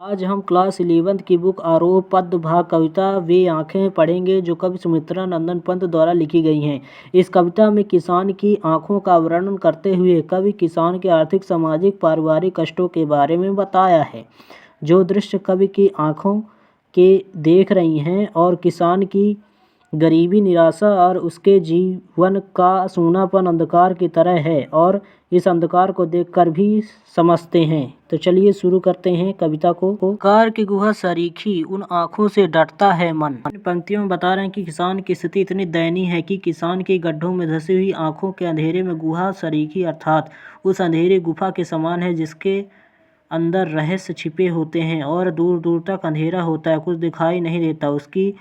आज हम class 11th की बुक आरोह पद्य भाग कविता वे आँखें पढ़ेंगे जो कवि सुमित्रा नंदन पंत द्वारा लिखी गई हैं। इस कविता में किसान की आँखों का वर्णन करते हुए कवि किसान के आर्थिक, सामाजिक, पारिवारिक कष्टों के बारे में बताया है। जो दृश्य कवि की आँखों के देख रही हैं और किसान की गरीबी, निराशा और उसके जीवन का सूनापन अंधकार की तरह है और इस अंधकार को देखकर भी समझते हैं। तो चलिए शुरू करते हैं कविता को। अंधकार की गुहा सरीखी उन आँखों से डरता है मन। इन पंक्तियों में बता रहे हैं कि किसान की स्थिति इतनी दयनीय है कि किसान की गड्ढों में धसी हुई आँखों के अंधेरे में गुहा सरीखी अर्थात उस अंधेरी गुफा के समान है जिसके अंदर रहस्य छिपे होते हैं और दूर दूर तक अंधेरा होता है, कुछ दिखाई नहीं देता। उसकी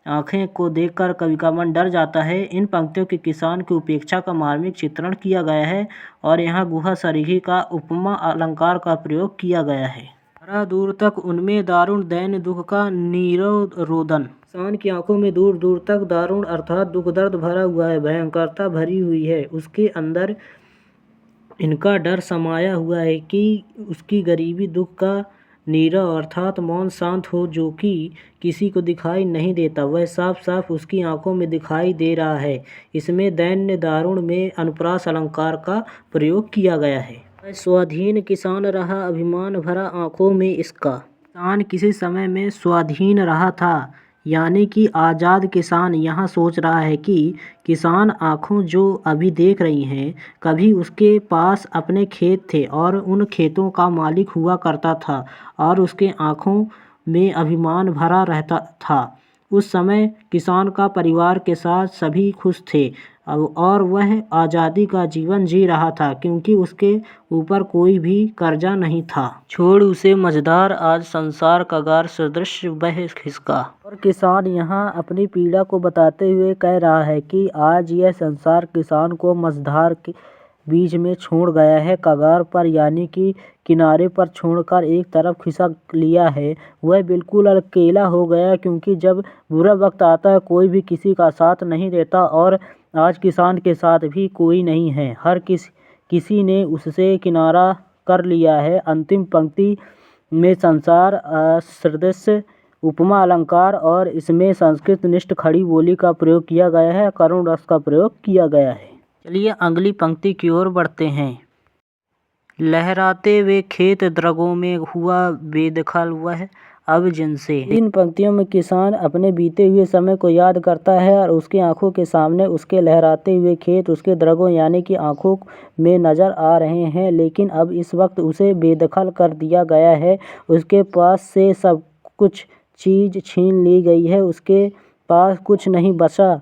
आँखें को देखकर कवि का मन डर जाता है। इन पंक्तियों के किसान की उपेक्षा का मार्मिक चित्रण किया गया है और यहाँ गुहा सरीखी का उपमा अलंकार का प्रयोग किया गया है। भरा दूर तक उनमें दारुण दैन्य दुख का नीरव रोदन। किसान की आंखों में दूर दूर तक दारुण अर्थात दुख दर्द भरा हुआ है, भयंकरता भरी हुई है। उसके अंदर इनका डर समाया हुआ है कि उसकी गरीबी दुख का नीरव अर्थात मौन शांत हो जो कि किसी को दिखाई नहीं देता, वह साफ साफ उसकी आंखों में दिखाई दे रहा है। इसमें दैन्य दारुण में अनुप्रास अलंकार का प्रयोग किया गया है। वह स्वाधीन किसान रहा अभिमान भरा आंखों में इसका। किसान किसी समय में स्वाधीन रहा था यानी कि आज़ाद किसान यहाँ सोच रहा है कि किसान आँखों जो अभी देख रही हैं कभी उसके पास अपने खेत थे और उन खेतों का मालिक हुआ करता था और उसके आँखों में अभिमान भरा रहता था। उस समय किसान का परिवार के साथ सभी खुश थे और वह आज़ादी का जीवन जी रहा था क्योंकि उसके ऊपर कोई भी कर्जा नहीं था। छोड़ उसे मझधार आज संसार कगार सदृश बह खिसका। और किसान यहाँ अपनी पीड़ा को बताते हुए कह रहा है कि आज यह संसार किसान को मझधार के बीच में छोड़ गया है, कगार पर यानी कि किनारे पर छोड़कर एक तरफ खिसक लिया है। वह बिल्कुल अकेला हो गया क्योंकि जब बुरा वक्त आता है कोई भी किसी का साथ नहीं देता और आज किसान के साथ भी कोई नहीं है। हर किसी ने उससे किनारा कर लिया है। अंतिम पंक्ति में संसार सदृश उपमा अलंकार और इसमें संस्कृत निष्ठ खड़ी बोली का प्रयोग किया गया है, करुण रस का प्रयोग किया गया है। चलिए अगली पंक्ति की ओर बढ़ते हैं। लहराते वे खेत द्रगों में हुआ बेदखल वह अब जिनसे। इन पंक्तियों में किसान अपने बीते हुए समय को याद करता है और उसकी आंखों के सामने उसके लहराते हुए खेत उसके द्रगों यानी कि आंखों में नजर आ रहे हैं, लेकिन अब इस वक्त उसे बेदखल कर दिया गया है। उसके पास से सब कुछ चीज़ छीन ली गई है, उसके पास कुछ नहीं बचा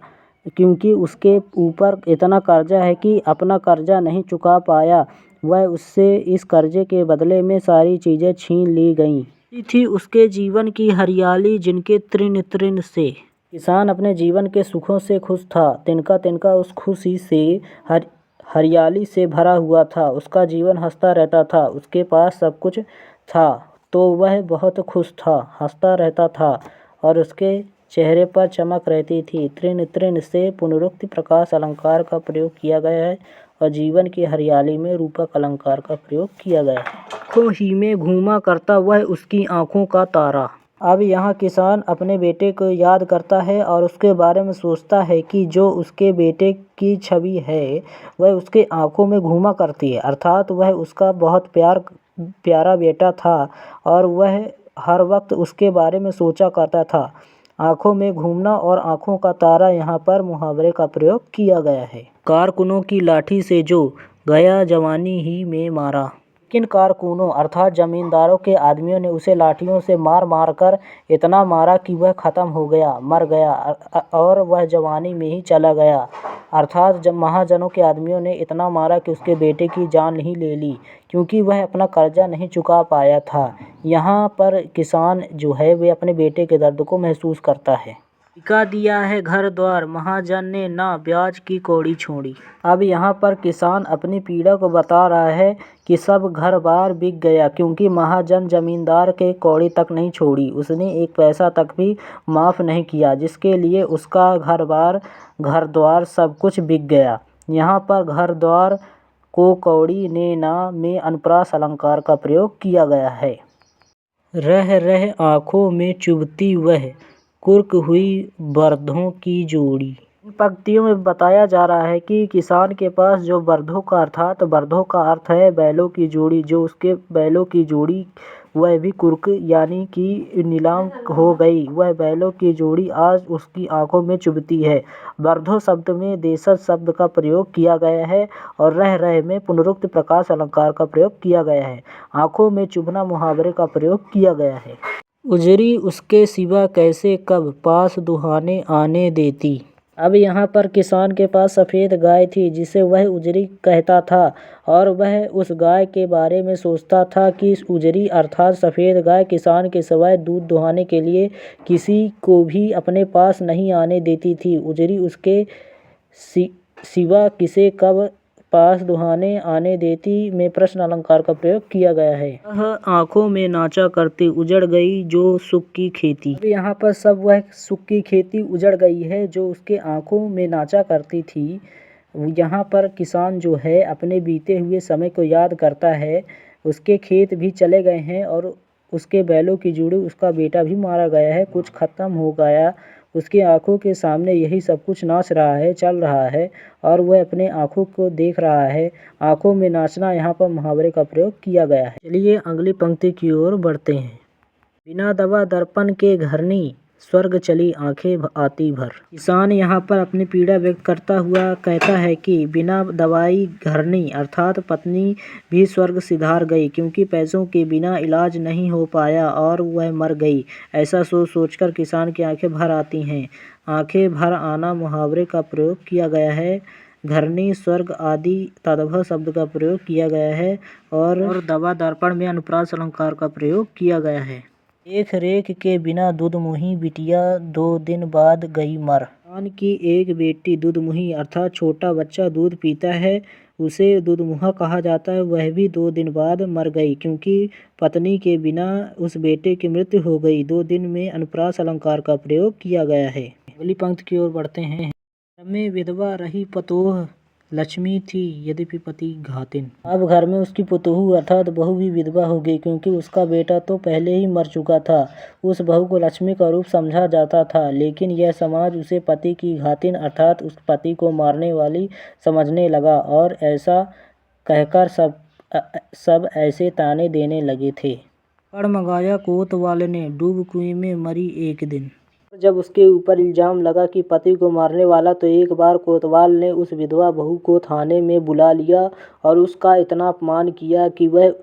क्योंकि उसके ऊपर इतना कर्जा है कि अपना कर्जा नहीं चुका पाया। वह उससे इस कर्जे के बदले में सारी चीज़ें छीन ली गईं। थी उसके जीवन की हरियाली जिनके तृण तृण से। किसान अपने जीवन के सुखों से खुश था, तिनका तिनका उस खुशी से हरियाली से भरा हुआ था। उसका जीवन हंसता रहता था, उसके पास सब कुछ था तो वह बहुत खुश था, हंसता रहता था और उसके चेहरे पर चमक रहती थी। तृण तृण से पुनरुक्ति प्रकाश अलंकार का प्रयोग किया गया है और जीवन की हरियाली में रूपक अलंकार का प्रयोग किया गया है। आँखों ही में घूमा करता वह उसकी आँखों का तारा। अब यहाँ किसान अपने बेटे को याद करता है और उसके बारे में सोचता है कि जो उसके बेटे की छवि है वह उसके आँखों में घूमा करती है, अर्थात वह उसका बहुत प्यारा बेटा था और वह हर वक्त उसके बारे में सोचा करता था। आँखों में घूमना और आँखों का तारा यहाँ पर मुहावरे का प्रयोग किया गया है। कारकुनों की लाठी से जो गया जवानी ही में मारा। किन कारकुनों अर्थात जमींदारों के आदमियों ने उसे लाठियों से मार मार कर इतना मारा कि वह ख़त्म हो गया, मर गया और वह जवानी में ही चला गया। अर्थात जब महाजनों के आदमियों ने इतना मारा कि उसके बेटे की जान ही ले ली क्योंकि वह अपना कर्जा नहीं चुका पाया था। यहाँ पर किसान जो है वे अपने बेटे के दर्द को महसूस करता है। बिका दिया है घर द्वार महाजन ने ना ब्याज की कौड़ी छोड़ी। अब यहाँ पर किसान अपनी पीड़ा को बता रहा है कि सब घर बार बिक गया क्योंकि महाजन जमींदार के कौड़ी तक नहीं छोड़ी, उसने एक पैसा तक भी माफ़ नहीं किया जिसके लिए उसका घर बार घर द्वार सब कुछ बिक गया। यहाँ पर घर द्वार को कौड़ी ने ना में अनुप्रास अलंकार का प्रयोग किया गया है। रह रह आँखों में चुभती वह कुर्क हुई बरधों की जोड़ी। इन पंक्तियों में बताया जा रहा है कि किसान के पास जो बरधों का अर्थात बरधों का अर्थ है बैलों की जोड़ी, जो उसके बैलों की जोड़ी वह भी कुर्क यानी कि नीलाम हो गई। वह बैलों की जोड़ी आज उसकी आंखों में चुभती है। बरधो शब्द में देशज शब्द का प्रयोग किया गया है और रह रहे में पुनरुक्त प्रकाश अलंकार का प्रयोग किया गया है। आंखों में चुभना मुहावरे का प्रयोग किया गया है। उजरी उसके सिवा कैसे कब पास दुहाने आने देती। अब यहाँ पर किसान के पास सफ़ेद गाय थी जिसे वह उजरी कहता था और वह उस गाय के बारे में सोचता था कि उजरी अर्थात सफ़ेद गाय किसान के सिवाय दूध दुहाने के लिए किसी को भी अपने पास नहीं आने देती थी। उजरी उसके सिवा किसे कब पास दुहाने आने देती में प्रश्न अलंकार का प्रयोग किया गया है। वह आँखों में नाचा करती उजड़ गई जो सुख की खेती। अब यहाँ पर सब वह सुख की खेती उजड़ गई है जो उसके आँखों में नाचा करती थी। यहाँ पर किसान जो है अपने बीते हुए समय को याद करता है। उसके खेत भी चले गए हैं और उसके बैलों की जोड़ी उसका बेटा भी मारा गया है, कुछ खत्म हो गया। उसकी आंखों के सामने यही सब कुछ नाच रहा है, चल रहा है और वह अपने आंखों को देख रहा है। आंखों में नाचना यहाँ पर मुहावरे का प्रयोग किया गया है। चलिए अगली पंक्ति की ओर बढ़ते हैं। बिना दवा दर्पण के घरनी स्वर्ग चली आंखें आती भर। किसान यहाँ पर अपनी पीड़ा व्यक्त करता हुआ कहता है कि बिना दवाई घरनी अर्थात पत्नी भी स्वर्ग सिधार गई क्योंकि पैसों के बिना इलाज नहीं हो पाया और वह मर गई। ऐसा सोच सोचकर किसान की आंखें भर आती हैं। आंखें भर आना मुहावरे का प्रयोग किया गया है। घरनी स्वर्ग आदि तद्भव शब्द का प्रयोग किया गया है और दवा दर्पण में अनुप्रास अलंकार का प्रयोग किया गया है। देख रेख के बिना दुधमुही बिटिया 2 दिन बाद गई मर। किसान की एक बेटी दुधमुही अर्थात छोटा बच्चा दूध पीता है, उसे दुधमुहा कहा जाता है। वह भी 2 दिन बाद मर गई क्योंकि पत्नी के बिना उस बेटे की मृत्यु हो गई। 2 दिन में अनुप्रास अलंकार का प्रयोग किया गया है। अगली पंक्ति की ओर बढ़ते हैं। में विधवा रही पतोह लक्ष्मी थी यद्यपि पति घातिन। अब घर में उसकी पुतोहू अर्थात बहू भी विधवा हो गई क्योंकि उसका बेटा तो पहले ही मर चुका था। उस बहू को लक्ष्मी का रूप समझा जाता था लेकिन यह समाज उसे पति की घातिन अर्थात उस पति को मारने वाली समझने लगा और ऐसा कहकर सब ऐसे ताने देने लगे थे। पड़ मंगाया कोतवाल ने डूब कुएं में मरी एक दिन। जब उसके ऊपर इल्जाम लगा कि पति को मारने वाला तो एक बार कोतवाल ने उस विधवा बहू को थाने में बुला लिया और उसका इतना अपमान किया कि वह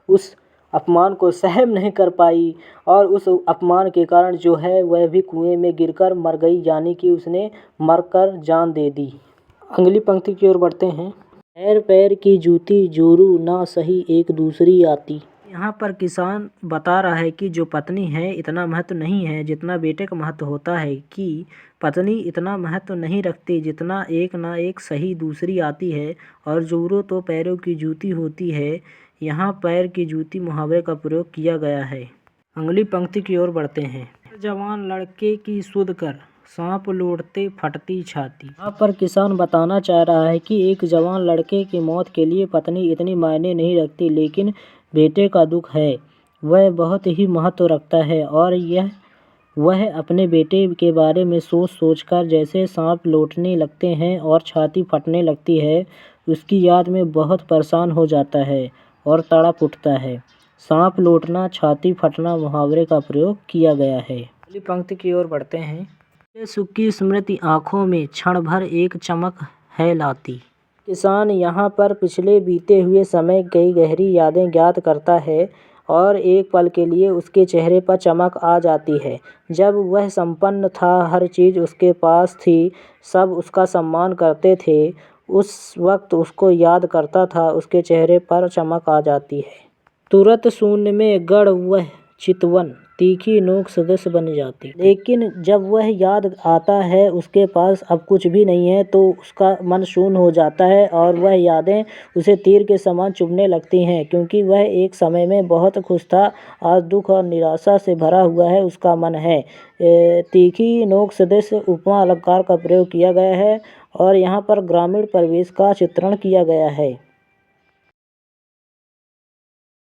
उस अपमान को सहन नहीं कर पाई और उस अपमान के कारण जो है वह भी कुएं में गिरकर मर गई यानी कि उसने मरकर जान दे दी। अगली पंक्ति की ओर बढ़ते हैं। पैर पैर की जूती जोरू ना सही एक दूसरी आती। यहाँ पर किसान बता रहा है कि जो पत्नी है इतना महत्व नहीं है जितना बेटे का महत्व होता है, कि पत्नी इतना महत्व नहीं रखती जितना एक ना एक सही दूसरी आती है और जोरो तो पैरों की जूती होती है। यहाँ पैर की जूती मुहावरे का प्रयोग किया गया है। अगली पंक्ति की ओर बढ़ते हैं। जवान लड़के की सुध कर सांप लौटते फटती छाती। यहाँ पर किसान बताना चाह रहा है कि एक जवान लड़के की मौत के लिए पत्नी इतनी मायने नहीं रखती लेकिन बेटे का दुख है वह बहुत ही महत्व रखता है और वह अपने बेटे के बारे में सोच सोचकर जैसे सांप लौटने लगते हैं और छाती फटने लगती है उसकी याद में बहुत परेशान हो जाता है और तड़प उठता है। सांप लौटना छाती फटना मुहावरे का प्रयोग किया गया है। अगली पंक्ति की ओर बढ़ते हैं। सुख की स्मृति आँखों में क्षण भर एक चमक है लाती। किसान यहाँ पर पिछले बीते हुए समय की गहरी यादें ज्ञात करता है और एक पल के लिए उसके चेहरे पर चमक आ जाती है। जब वह संपन्न था, हर चीज़ उसके पास थी, सब उसका सम्मान करते थे, उस वक्त उसको याद करता था, उसके चेहरे पर चमक आ जाती है। तुरंत शून्य में गड़ वह चितवन तीखी नोक सदस्य बन जाती। लेकिन जब वह याद आता है उसके पास अब कुछ भी नहीं है तो उसका मन शून्य हो जाता है और वह यादें उसे तीर के समान चुभने लगती हैं क्योंकि वह एक समय में बहुत खुश था, आज दुख और निराशा से भरा हुआ है उसका मन है। तीखी नोक सदस्य उपमा अलंकार का प्रयोग किया गया है और यहाँ पर ग्रामीण परिवेश का चित्रण किया गया है।